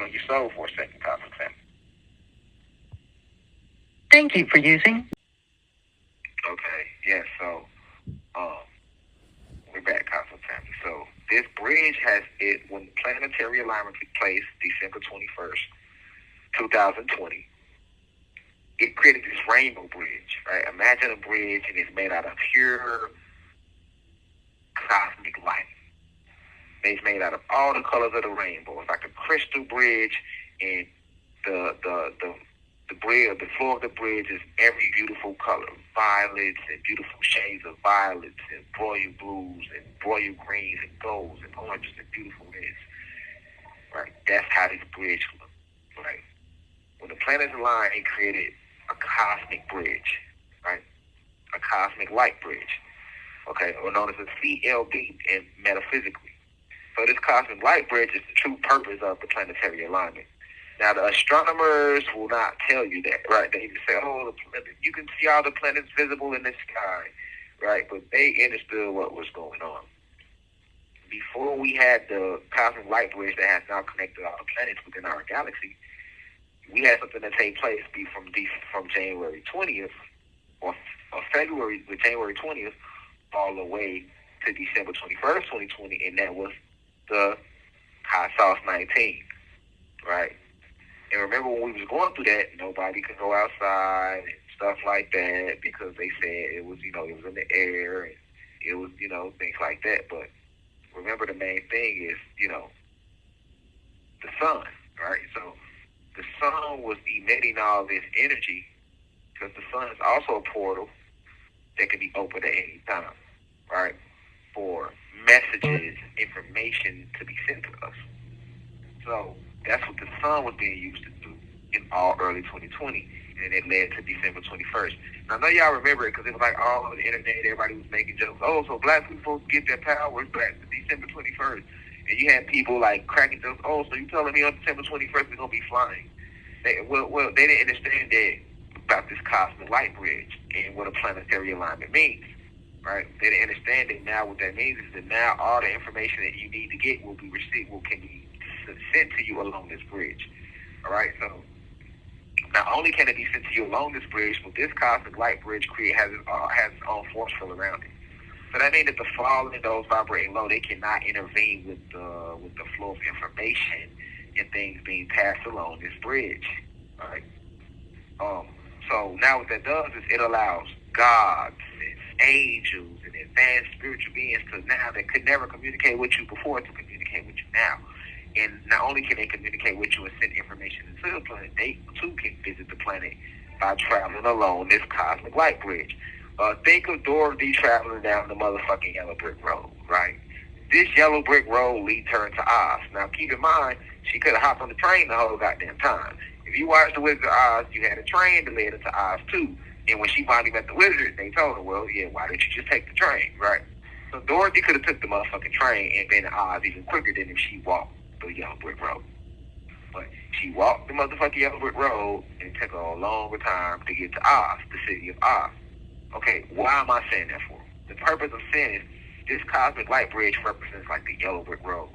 on your soul for a second, Cosmic Family. Thank you for using. Okay, yeah, so we're back, Cosmic Family. So this bridge has it when planetary alignment took place December 21st, 2020. It created this rainbow bridge, right? Imagine a bridge and it's made out of pure cosmic light. It's made out of all the colors of the rainbow. It's like a crystal bridge, and the bridge, the floor of the bridge is every beautiful color, violets and beautiful shades of violets and royal blues and royal greens and golds and oranges and beautiful reds. Right? That's how this bridge looks. Right? When the planets aligned, it created a cosmic bridge, right? A cosmic light bridge, okay, or known as a CLB in metaphysically. So this cosmic light bridge is the true purpose of the planetary alignment. Now, the astronomers will not tell you that, right? They just say, oh, you can see all the planets visible in the sky, right? But they understood what was going on. Before we had the cosmic light bridge that has now connected all the planets within our galaxy, we had something that take place from January 20th or February, with January 20th, all the way to December 21st, 2020, and that was the Cosmos 19, right? And remember when we was going through that, nobody could go outside and stuff like that because they said it was, it was in the air and it was, things like that. But remember the main thing is, the sun, right? So the sun was emitting all this energy because the sun is also a portal that can be opened at any time, right? For messages, information to be sent to us. So that's what the sun was being used to do in all early 2020, and it led to December 21st. Now, I know y'all remember it because it was like all over the internet, everybody was making jokes. Oh, so black people supposed to get their powers back to December 21st. And you had people like cracking jokes. Oh, so you telling me on December 21st we're going to be flying? They didn't understand that about this cosmic light bridge and what a planetary alignment means, right? They didn't understand that now what that means is that now all the information that you need to get will be received, can be sent to you along this bridge, all right? So not only can it be sent to you along this bridge, but this cosmic light bridge has its own force field around it. So that means that the fallen, those vibrating low, they cannot intervene with the flow of information and things being passed along this bridge. All right. So now what that does is it allows gods and angels and advanced spiritual beings to now that could never communicate with you before to communicate with you now. And not only can they communicate with you and send information into the planet, they too can visit the planet by traveling along this cosmic light bridge. Think of Dorothy traveling down the motherfucking yellow brick road, right? This yellow brick road leads her into Oz. Now, keep in mind, she could have hopped on the train the whole goddamn time. If you watched The Wizard of Oz, you had a train that led into Oz, too. And when she finally met the wizard, they told her, well, yeah, why didn't you just take the train, right? So Dorothy could have took the motherfucking train and been to Oz even quicker than if she walked the yellow brick road. But she walked the motherfucking yellow brick road and it took her a longer time to get to Oz, the city of Oz. Okay, why am I saying that for? The purpose of saying is this cosmic light bridge represents like the yellow brick road.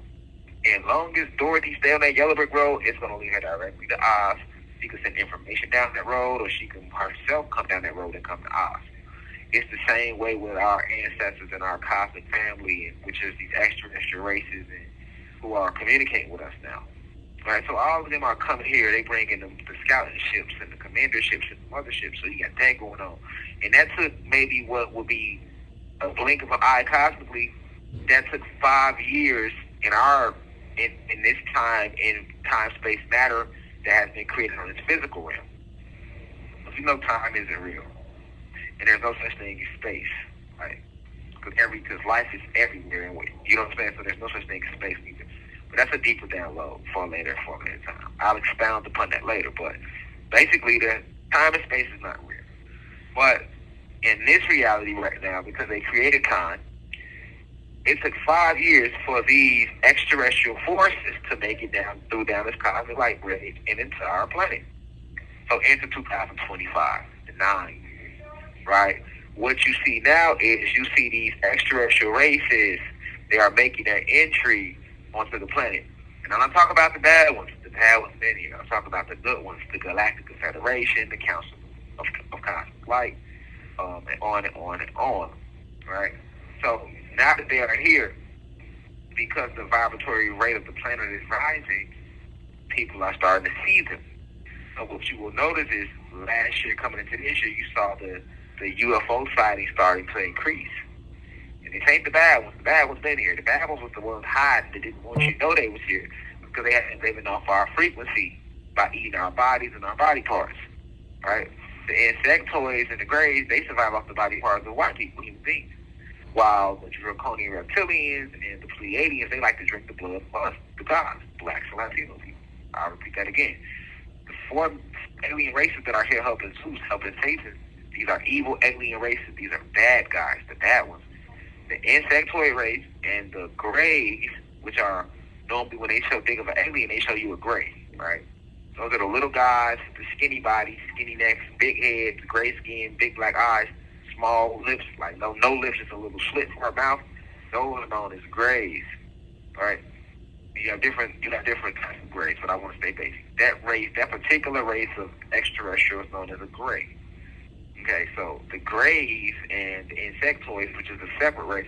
And long as Dorothy stay on that yellow brick road, it's going to lead her directly to Oz. She can send information down that road, or she can herself come down that road and come to Oz. It's the same way with our ancestors and our cosmic family, which is these extraterrestrial races and who are communicating with us now. Right, so all of them are coming here. They bring in the scouting ships and the commander ships and the motherships. So you got that going on, and that took maybe what would be a blink of an eye cosmically. That took 5 years in this time in time space matter that has been created on this physical realm. Because time isn't real, and there's no such thing as space, right? Because life is everywhere, and you know what I'm saying. So there's no such thing as space either. But that's a deeper download for a later time. I'll expound upon that later. But basically, the time and space is not real. But in this reality right now, because they created time, it took 5 years for these extraterrestrial forces to make it down this cosmic light bridge and into our planet. So into 2025, the 9 years, right? What you see now is you see these extraterrestrial races. They are making their entry onto the planet. And I'm not talking about the bad ones. The bad ones been here. I'm talking about the good ones, the Galactic Federation, the Council of Cosmic Light, and on and on and on. Right? So now that they are here, because the vibratory rate of the planet is rising, people are starting to see them. So what you will notice is last year coming into this year, you saw the UFO sightings starting to increase. And it ain't the bad ones. The bad ones been here. The bad ones was the ones hiding that didn't want you to know they was here because they had been living off our frequency by eating our bodies and our body parts. Right? The insectoids and the greys, they survive off the body parts of white people, human beings. While the draconian reptilians and the Pleiadians, they like to drink the blood of us, the gods, blacks and Latino people. I'll repeat that again. The four alien races that are here helping Zeus, helping Satan, these are evil alien races. These are bad guys, the bad ones. The insectoid race and the grays, which are normally when they show big of an alien, they show you a gray, right? Those are the little guys, the skinny bodies, skinny necks, big heads, gray skin, big black eyes, small lips, like no lips, just a little slit for our mouth. Those are known as grays, right? You have different types of grays, but I want to stay basic. That particular race of extraterrestrial is known as a gray. Okay, so the grays and the insectoids, which is a separate race,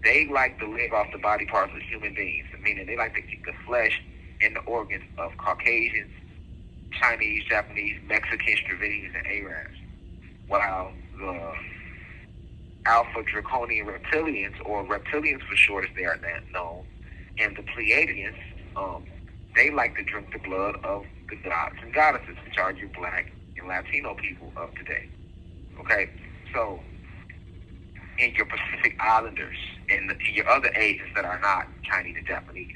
they like to live off the body parts of human beings, meaning they like to keep the flesh and the organs of Caucasians, Chinese, Japanese, Mexicans, Dravidians, and Arabs. While the Alpha Draconian Reptilians, or Reptilians for short as they are known, and the Pleiadians, they like to drink the blood of the gods and goddesses, which are your black and Latino people of today. Okay, so in your Pacific Islanders and your other Asians that are not Chinese and Japanese,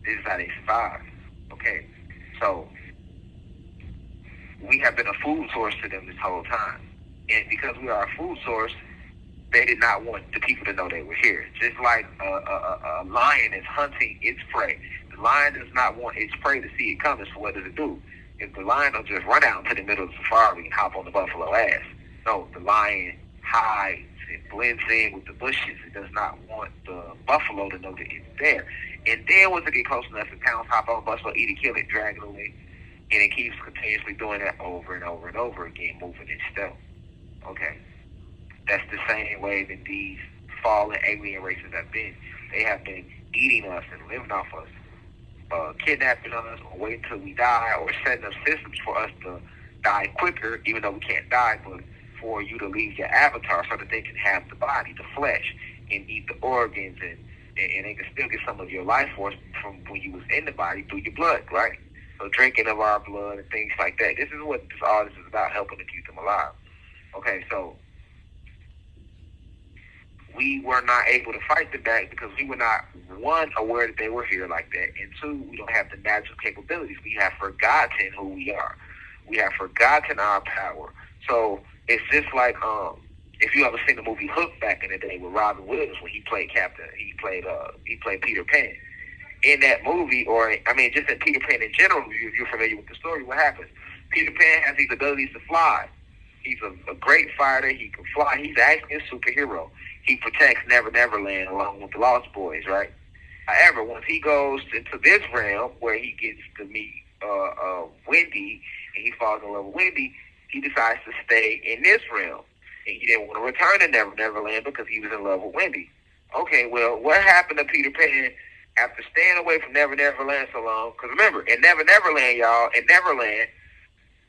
this is how they survive. Okay, so we have been a food source to them this whole time, and because we are a food source, they did not want the people to know they were here. Just like a lion is hunting its prey. The lion does not want its prey to see it coming, so what does it do? If the lion will just run out into the middle of the safari and hop on the buffalo ass. No, the lion hides and blends in with the bushes. It does not want the buffalo to know that it's there. And then once it gets close enough, the pounds hop on the buffalo, eat it, kill it, drag it away. And it keeps continuously doing that over and over and over again, moving in stealth. Okay. That's the same way that these fallen alien races have been. They have been eating us and living off us, kidnapping us, or waiting until we die, or setting up systems for us to die quicker, even though we can't die, but for you to leave your avatar so that they can have the body, the flesh, and eat the organs, and they can still get some of your life force from when you was in the body through your blood, right? So drinking of our blood and things like that. This is what all this is about, helping to keep them alive. Okay, so we were not able to fight them back because we were not, one, aware that they were here like that, and two, we don't have the natural capabilities. We have forgotten who we are. We have forgotten our power. So it's just like if you ever seen the movie Hook back in the day with Robin Williams when he played Captain, he played Peter Pan. In that movie, or I mean, just in Peter Pan in general, if you're familiar with the story, what happens? Peter Pan has these abilities to fly. He's a great fighter. He can fly. He's actually a superhero. He protects Never Never Land along with the Lost Boys, right? However, once he goes into this realm where he gets to meet Wendy and he falls in love with Wendy, he decides to stay in this realm. And he didn't want to return to Never Never Land because he was in love with Wendy. Okay, well, what happened to Peter Pan after staying away from Never Never Land so long? Because remember, in Never Never Land, y'all, in Neverland,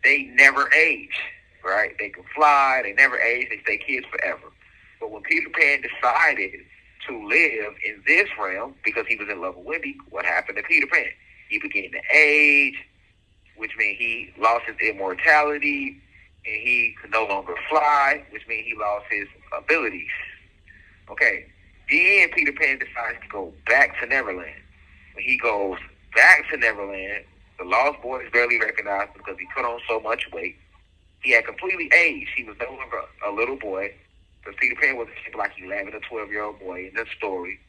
they never age, right? They can fly, they never age, they stay kids forever. But when Peter Pan decided to live in this realm because he was in love with Wendy, what happened to Peter Pan? He began to age, which means he lost his immortality, and he could no longer fly, which means he lost his abilities. Okay, then Peter Pan decides to go back to Neverland. When he goes back to Neverland, the Lost Boys barely recognized him because he put on so much weight. He had completely aged. He was no longer a little boy. Because Peter Pan was like 11 or 12-year-old boy in the story.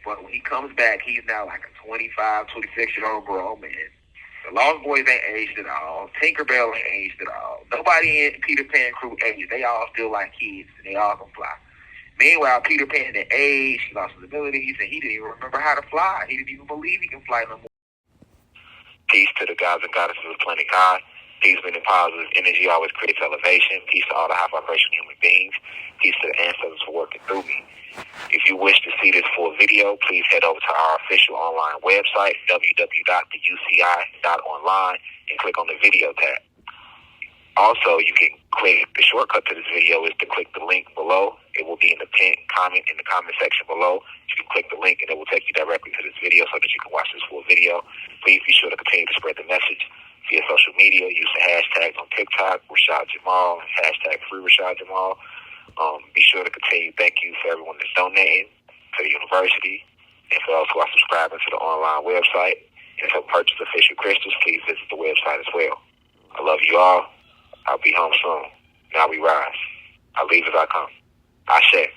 But when he comes back, he's now like a 25, 26-year-old grown man. The Lost Boys ain't aged at all. Tinkerbell ain't aged at all. Nobody in Peter Pan crew aged. They all still like kids, and they all can fly. Meanwhile, Peter Pan had aged, he lost his abilities, and he didn't even remember how to fly. He didn't even believe he can fly no more. Peace to the gods and goddesses of the planet God. Peace, meaning positive energy always creates elevation. Peace to all the high vibration human beings. Peace to the ancestors for working through me. If you wish to see this full video, please head over to our official online website, www.theuci.online, and click on the video tab. Also, you can click, the shortcut to this video is to click the link below. It will be in the pinned comment in the comment section below. You can click the link and it will take you directly to this video so that you can watch this full video. Please be sure to continue to spread the message via social media. Use the hashtags on TikTok, Rashad Jamal, hashtag free Rashad Jamal. Be sure to continue. Thank you for everyone that's donating to the university and for those who are subscribing to the online website. And to purchase official crystals, please visit the website as well. I love you all. I'll be home soon. Now we rise. I leave as I come. Ashe.